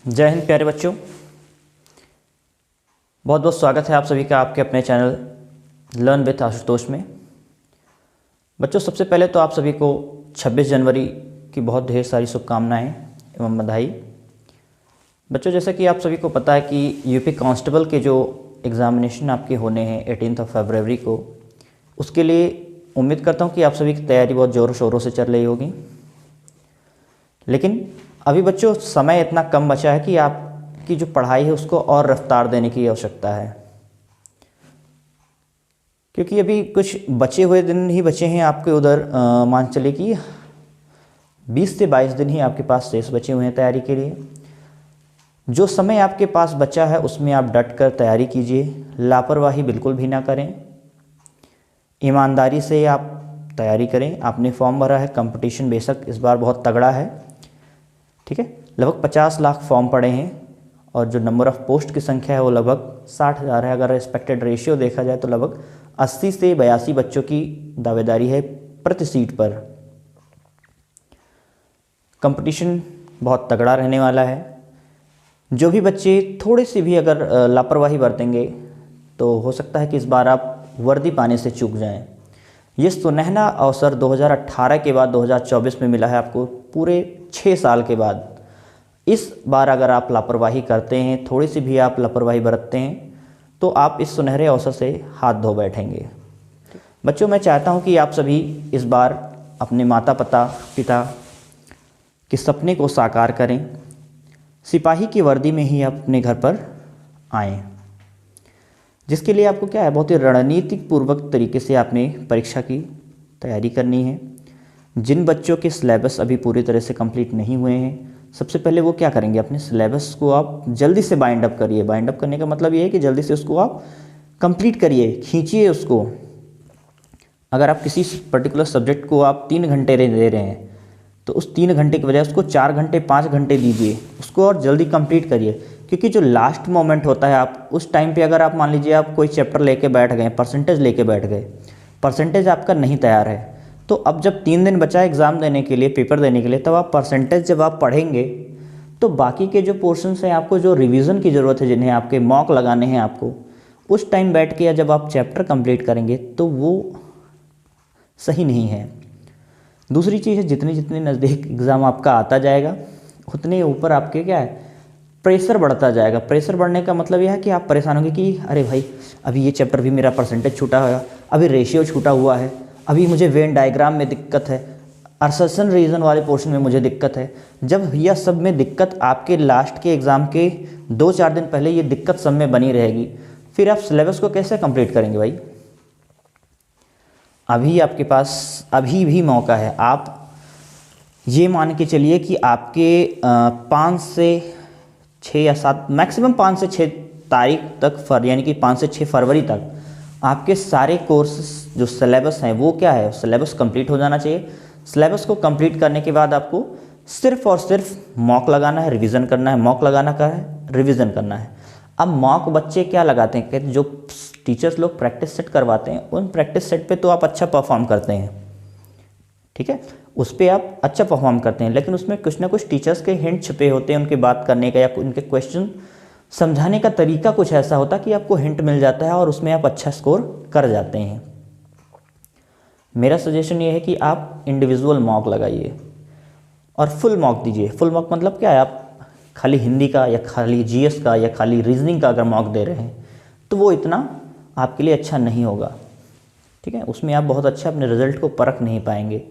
जय हिंद प्यारे बच्चों, बहुत बहुत स्वागत है आप सभी का आपके अपने चैनल लर्न विथ आशुतोष में। बच्चों, सबसे पहले तो आप सभी को 26 जनवरी की बहुत ढेर सारी शुभकामनाएं एवं बधाई। बच्चों, जैसा कि आप सभी को पता है कि यूपी कांस्टेबल के जो एग्ज़ामिनेशन आपके होने हैं 18 फरवरी को, उसके लिए उम्मीद करता हूँ कि आप सभी की तैयारी बहुत ज़ोरों शोरों से चल रही होगी। लेकिन अभी बच्चों समय इतना कम बचा है कि आपकी जो पढ़ाई है उसको और रफ्तार देने की आवश्यकता है, क्योंकि अभी कुछ बचे हुए दिन ही बचे हैं आपके उधर। मान चले कि 20 से 22 दिन ही आपके पास शेष बचे हुए हैं तैयारी के लिए। जो समय आपके पास बचा है उसमें आप डट कर तैयारी कीजिए, लापरवाही बिल्कुल भी ना करें, ईमानदारी से आप तैयारी करें। आपने फॉर्म भरा है, कंपटीशन बेशक इस बार बहुत तगड़ा है, ठीक है। लगभग 50 लाख फॉर्म पड़े हैं और जो नंबर ऑफ़ पोस्ट की संख्या है वो लगभग 60,000 है। अगर रिस्पेक्टेड रेशियो देखा जाए तो लगभग 80 से 82 बच्चों की दावेदारी है प्रति सीट पर। कंपटीशन बहुत तगड़ा रहने वाला है। जो भी बच्चे थोड़ी सी भी अगर लापरवाही बरतेंगे तो हो सकता है कि इस बार आप वर्दी पाने से चूक जाएं। ये सुनहरा अवसर 2018 के बाद 2024 में मिला है आपको, पूरे 6 साल के बाद। इस बार अगर आप लापरवाही करते हैं, थोड़ी सी भी आप लापरवाही बरतते हैं, तो आप इस सुनहरे अवसर से हाथ धो बैठेंगे। बच्चों, मैं चाहता हूं कि आप सभी इस बार अपने माता पिता के सपने को साकार करें। सिपाही की वर्दी में ही आप अपने घर पर आएँ, जिसके लिए आपको क्या है, बहुत ही रणनीतिक पूर्वक तरीके से आपने परीक्षा की तैयारी करनी है। जिन बच्चों के सिलेबस अभी पूरी तरह से कंप्लीट नहीं हुए हैं, सबसे पहले वो क्या करेंगे, अपने सिलेबस को आप जल्दी से बाइंड अप करिए। बाइंड अप करने का मतलब ये है कि जल्दी से उसको आप कंप्लीट करिए, खींचिए उसको। अगर आप किसी पर्टिकुलर सब्जेक्ट को आप 3 घंटे दे रहे हैं तो उस 3 घंटे की बजाय उसको 4 घंटे 5 घंटे दीजिए, उसको और जल्दी कंप्लीट करिए। क्योंकि जो लास्ट मोमेंट होता है, आप उस टाइम पे अगर आप मान लीजिए आप कोई चैप्टर लेके बैठ गए, परसेंटेज लेके बैठ गए, परसेंटेज आपका नहीं तैयार है, तो अब जब 3 दिन बचा एग्ज़ाम देने के लिए, पेपर देने के लिए, तब आप परसेंटेज जब आप पढ़ेंगे तो बाकी के जो पोर्शंस हैं, आपको जो रिवीजन की ज़रूरत है, जिन्हें आपके मॉक लगाने हैं आपको, उस टाइम बैठ के या जब आप चैप्टर कंप्लीट करेंगे तो वो सही नहीं है। दूसरी चीज़ है, जितने जितने नज़दीक एग्ज़ाम आपका आता जाएगा उतने ऊपर आपके क्या है, प्रेशर बढ़ता जाएगा। प्रेशर बढ़ने का मतलब यह है कि आप परेशान होंगे कि अरे भाई, अभी ये चैप्टर भी मेरा परसेंटेज छूटा हुआ, अभी रेशियो छूटा हुआ है, अभी मुझे वेन डायग्राम में दिक्कत है, असर्शन रीजन वाले पोर्शन में मुझे दिक्कत है। जब यह सब में दिक्कत आपके लास्ट के एग्ज़ाम के 2-4 दिन पहले ये दिक्कत सब में बनी रहेगी, फिर आप सिलेबस को कैसे कंप्लीट करेंगे भाई। अभी आपके पास अभी भी मौका है। आप ये मान के चलिए कि आपके 5 से 6 या 7, मैक्सिमम 5 से 6 तारीख तक, यानी कि 5 से 6 फरवरी तक आपके सारे कोर्सेस जो सिलेबस हैं वो क्या है, सिलेबस कंप्लीट हो जाना चाहिए। सिलेबस को कंप्लीट करने के बाद आपको सिर्फ और सिर्फ मॉक लगाना है, रिवीजन करना है। मॉक लगाना का है, रिवीजन करना है। अब मॉक बच्चे क्या लगाते हैं, कहते जो टीचर्स लोग प्रैक्टिस सेट करवाते हैं, उन प्रैक्टिस सेट पे तो आप अच्छा परफॉर्म करते हैं, ठीक है, उस पर आप अच्छा परफॉर्म करते हैं, लेकिन उसमें कुछ ना कुछ टीचर्स के हिंट छुपे होते हैं, उनके बात करने का या उनके क्वेश्चन समझाने का तरीका कुछ ऐसा होता है कि आपको हिंट मिल जाता है और उसमें आप अच्छा स्कोर कर जाते हैं। मेरा सजेशन ये है कि आप इंडिविजुअल मॉक लगाइए और फुल मॉक दीजिए। फुल मॉक मतलब क्या है, आप खाली हिंदी का या खाली जीएस का या खाली रीजनिंग का अगर मॉक दे रहे हैं तो वो इतना आपके लिए अच्छा नहीं होगा, ठीक है। उसमें आप बहुत अच्छा अपने रिजल्ट को परख नहीं पाएंगे।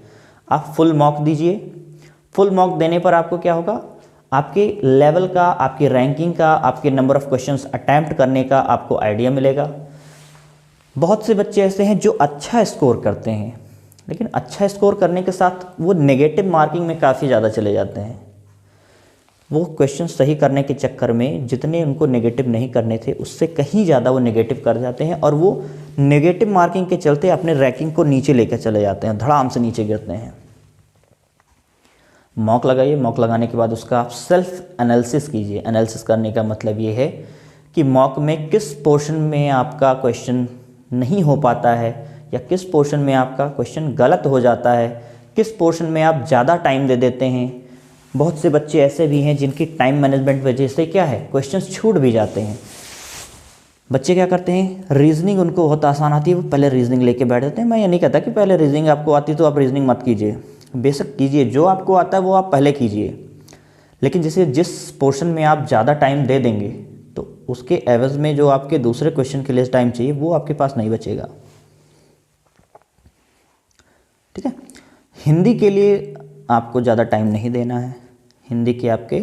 आप फुल मॉक दीजिए। फुल मॉक देने पर आपको क्या होगा, आपके लेवल का, आपकी रैंकिंग का, आपके नंबर ऑफ़ क्वेश्चंस अटैम्प्ट करने का आपको आइडिया मिलेगा। बहुत से बच्चे ऐसे हैं जो अच्छा स्कोर करते हैं, लेकिन अच्छा स्कोर करने के साथ वो नेगेटिव मार्किंग में काफ़ी ज़्यादा चले जाते हैं। वो क्वेश्चन सही करने के चक्कर में जितने उनको नेगेटिव नहीं करने थे उससे कहीं ज़्यादा वो नेगेटिव कर जाते हैं, और वो नेगेटिव मार्किंग के चलते अपने रैंकिंग को नीचे लेकर चले जाते हैं, धड़ाम से नीचे गिरते हैं। मॉक लगाइए। मॉक लगाने के बाद उसका आप सेल्फ एनालिसिस कीजिए। एनालिसिस करने का मतलब ये है कि मॉक में किस पोर्शन में आपका क्वेश्चन नहीं हो पाता है या किस पोर्शन में आपका क्वेश्चन गलत हो जाता है, किस पोर्शन में आप ज़्यादा टाइम दे देते हैं, बहुत से बच्चे ऐसे भी हैं जिनकी टाइम मैनेजमेंट वजह से क्या है क्वेश्चंस छूट भी जाते हैं। बच्चे क्या करते हैं, रीजनिंग उनको बहुत आसान आती है, वो पहले रीजनिंग लेके बैठ जाते हैं। मैं ये नहीं कहता कि पहले रीजनिंग आपको आती तो आप रीजनिंग मत कीजिए, बेशक कीजिए, जो आपको आता है वो आप पहले कीजिए, लेकिन जैसे जिस पोर्शन में आप ज़्यादा टाइम दे देंगे तो उसके एवज में जो आपके दूसरे क्वेश्चन के लिए टाइम चाहिए वो आपके पास नहीं बचेगा। ठीक है, हिंदी के लिए आपको ज़्यादा टाइम नहीं देना है। हिंदी के आपके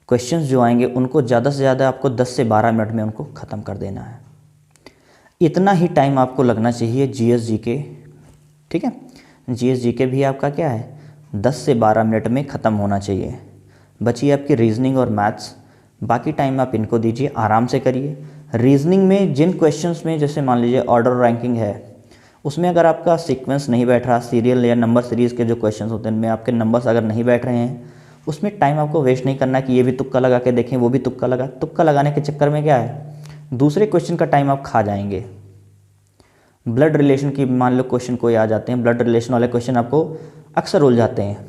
क्वेश्चंस जो आएंगे उनको ज़्यादा से ज़्यादा आपको 10 से 12 मिनट में उनको ख़त्म कर देना है। इतना ही टाइम आपको लगना चाहिए जीएस जीके। ठीक है, जीएस जीके भी आपका क्या है 10 से 12 मिनट में ख़त्म होना चाहिए। बची आपकी रीजनिंग और मैथ्स, बाकी टाइम आप इनको दीजिए, आराम से करिए। रीजनिंग में जिन क्वेश्चंस में जैसे मान लीजिए ऑर्डर रैंकिंग है, उसमें अगर आपका सीक्वेंस नहीं बैठ रहा, सीरियल या नंबर सीरीज़ के जो क्वेश्चंस होते हैं उनमें आपके नंबर्स अगर नहीं बैठ रहे हैं, उसमें टाइम आपको वेस्ट नहीं करना कि ये भी तुक्का लगा के देखें, वो भी तुक्का लगाने के चक्कर में क्या है दूसरे क्वेश्चन का टाइम आप खा जाएंगे। ब्लड रिलेशन की मान लो क्वेश्चन कोई आ जाते हैं, ब्लड रिलेशन वाले क्वेश्चन आपको अक्सर उलझाते हैं,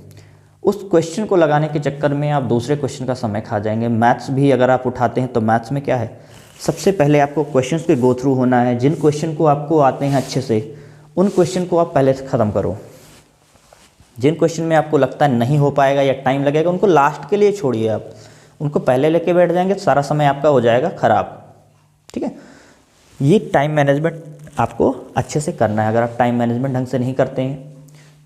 उस क्वेश्चन को लगाने के चक्कर में आप दूसरे क्वेश्चन का समय खा जाएंगे। मैथ्स भी अगर आप उठाते हैं तो मैथ्स में क्या है, सबसे पहले आपको क्वेश्चंस के गो थ्रू होना है। जिन क्वेश्चन को आपको आते हैं अच्छे से उन क्वेश्चन को आप पहले से ख़त्म करो। जिन क्वेश्चन में आपको लगता है नहीं हो पाएगा या टाइम लगेगा उनको लास्ट के लिए छोड़िए, आप उनको पहले लेके बैठ जाएंगे तो सारा समय आपका हो जाएगा ख़राब। ठीक है, ये टाइम मैनेजमेंट आपको अच्छे से करना है। अगर आप टाइम मैनेजमेंट ढंग से नहीं करते हैं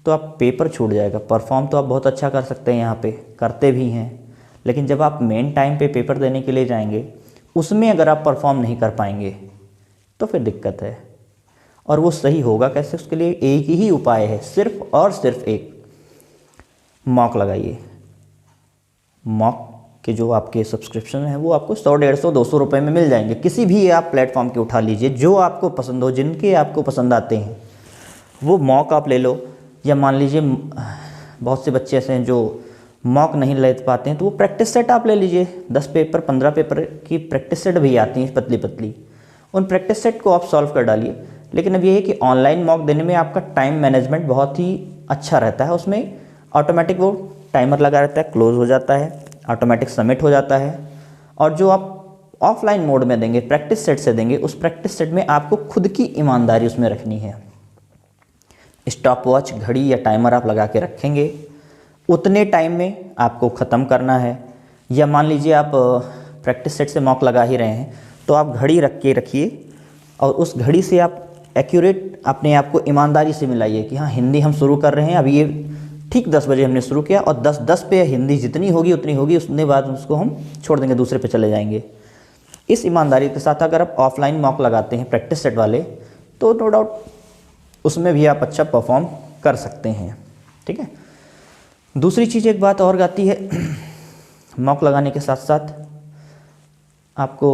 तो आप पेपर छूट जाएगा। परफॉर्म तो आप बहुत अच्छा कर सकते हैं, यहाँ पे करते भी हैं, लेकिन जब आप मेन टाइम पे पेपर देने के लिए जाएंगे उसमें अगर आप परफॉर्म नहीं कर पाएंगे तो फिर दिक्कत है। और वो सही होगा कैसे, उसके लिए एक ही उपाय है, सिर्फ और सिर्फ एक, मॉक लगाइए। मॉक के जो आपके सब्सक्रिप्शन है वो आपको 100, 150, 200 रुपये में मिल जाएंगे। किसी भी आप प्लेटफॉर्म के उठा लीजिए, जो आपको पसंद हो, जिनके आपको पसंद आते हैं वो मॉक आप ले लो। या मान लीजिए बहुत से बच्चे ऐसे हैं जो मॉक नहीं ले पाते हैं तो वो प्रैक्टिस सेट आप ले लीजिए। 10 पेपर 15 पेपर की प्रैक्टिस सेट भी आती हैं पतली पतली, उन प्रैक्टिस सेट को आप सॉल्व कर डालिए। लेकिन अब ये है कि ऑनलाइन मॉक देने में आपका टाइम मैनेजमेंट बहुत ही अच्छा रहता है। उसमें ऑटोमेटिक वो टाइमर लगा रहता है, क्लोज हो जाता है, ऑटोमेटिक सबमिट हो जाता है। और जो आप ऑफलाइन मोड में देंगे, प्रैक्टिस सेट से देंगे, उस प्रैक्टिस सेट में आपको खुद की ईमानदारी उसमें रखनी है। स्टॉप वॉच, घड़ी या टाइमर आप लगा के रखेंगे, उतने टाइम में आपको ख़त्म करना है। या मान लीजिए आप प्रैक्टिस सेट से मॉक लगा ही रहे हैं तो आप घड़ी रख के रखिए और उस घड़ी से आप एक्यूरेट अपने आप को ईमानदारी से मिलाइए कि हाँ हिंदी हम शुरू कर रहे हैं, अभी ये ठीक 10 बजे हमने शुरू किया और 10 पे हिंदी जितनी होगी उतनी होगी, उसके बाद उसको हम छोड़ देंगे, दूसरे पे चले जाएंगे। इस ईमानदारी के साथ अगर आप ऑफलाइन मॉक लगाते हैं प्रैक्टिस सेट वाले तो नो डाउट उसमें भी आप अच्छा परफॉर्म कर सकते हैं। ठीक है, दूसरी चीज़ एक बात और आती है, मॉक लगाने के साथ साथ आपको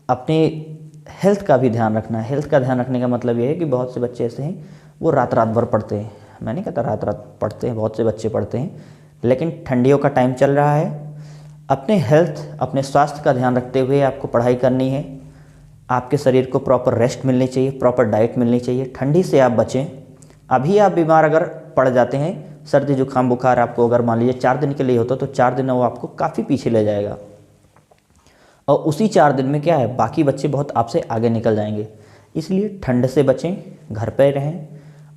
अपने हेल्थ का भी ध्यान रखना है। हेल्थ का ध्यान रखने का मतलब ये है कि बहुत से बच्चे ऐसे हैं वो रात भर पढ़ते हैं। मैं नहीं कहता रात पढ़ते हैं, बहुत से बच्चे पढ़ते हैं, लेकिन ठंडियों का टाइम चल रहा है। अपने हेल्थ, अपने स्वास्थ्य का ध्यान रखते हुए आपको पढ़ाई करनी है। आपके शरीर को प्रॉपर रेस्ट मिलनी चाहिए, प्रॉपर डाइट मिलनी चाहिए। ठंडी से आप बचें। अभी आप बीमार अगर पड़ जाते हैं, सर्दी जुकाम बुखार आपको अगर मान लीजिए 4 दिन के लिए होता तो 4 दिन वो आपको काफ़ी पीछे ले जाएगा और उसी 4 दिन में क्या है बाकी बच्चे बहुत आपसे आगे निकल जाएंगे। इसलिए ठंड से बचें, घर पर रहें,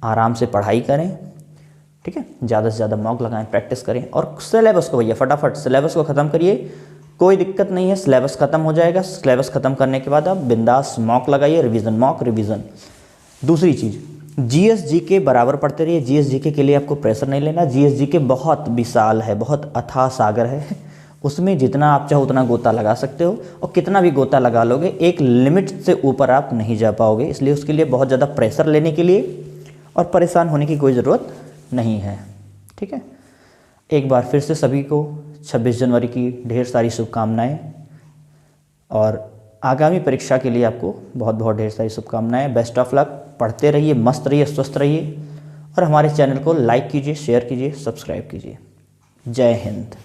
आराम से पढ़ाई करें। ठीक है, ज़्यादा से ज़्यादा मॉक लगाएं, प्रैक्टिस करें और सिलेबस को भैया फटाफट सिलेबस को ख़त्म करिए। कोई दिक्कत नहीं है, सिलेबस ख़त्म हो जाएगा। सिलेबस ख़त्म करने के बाद आप बिंदास मॉक लगाइए, रिवीजन, मॉक रिवीजन। दूसरी चीज़, जीएस जीके बराबर पढ़ते रहिए। जीएस जीके के लिए आपको प्रेशर नहीं लेना। जीएस जीके बहुत विशाल है, बहुत अथाह सागर है, उसमें जितना आप चाहो उतना गोता लगा सकते हो और कितना भी गोता लगा लोगे एक लिमिट से ऊपर आप नहीं जा पाओगे। इसलिए उसके लिए बहुत ज़्यादा प्रेशर लेने के लिए और परेशान होने की कोई ज़रूरत नहीं है। ठीक है, एक बार फिर से सभी को 26 जनवरी की ढेर सारी शुभकामनाएं और आगामी परीक्षा के लिए आपको बहुत बहुत ढेर सारी शुभकामनाएं। बेस्ट ऑफ लक, पढ़ते रहिए, मस्त रहिए, स्वस्थ रहिए और हमारे चैनल को लाइक कीजिए, शेयर कीजिए, सब्सक्राइब कीजिए। जय हिंद।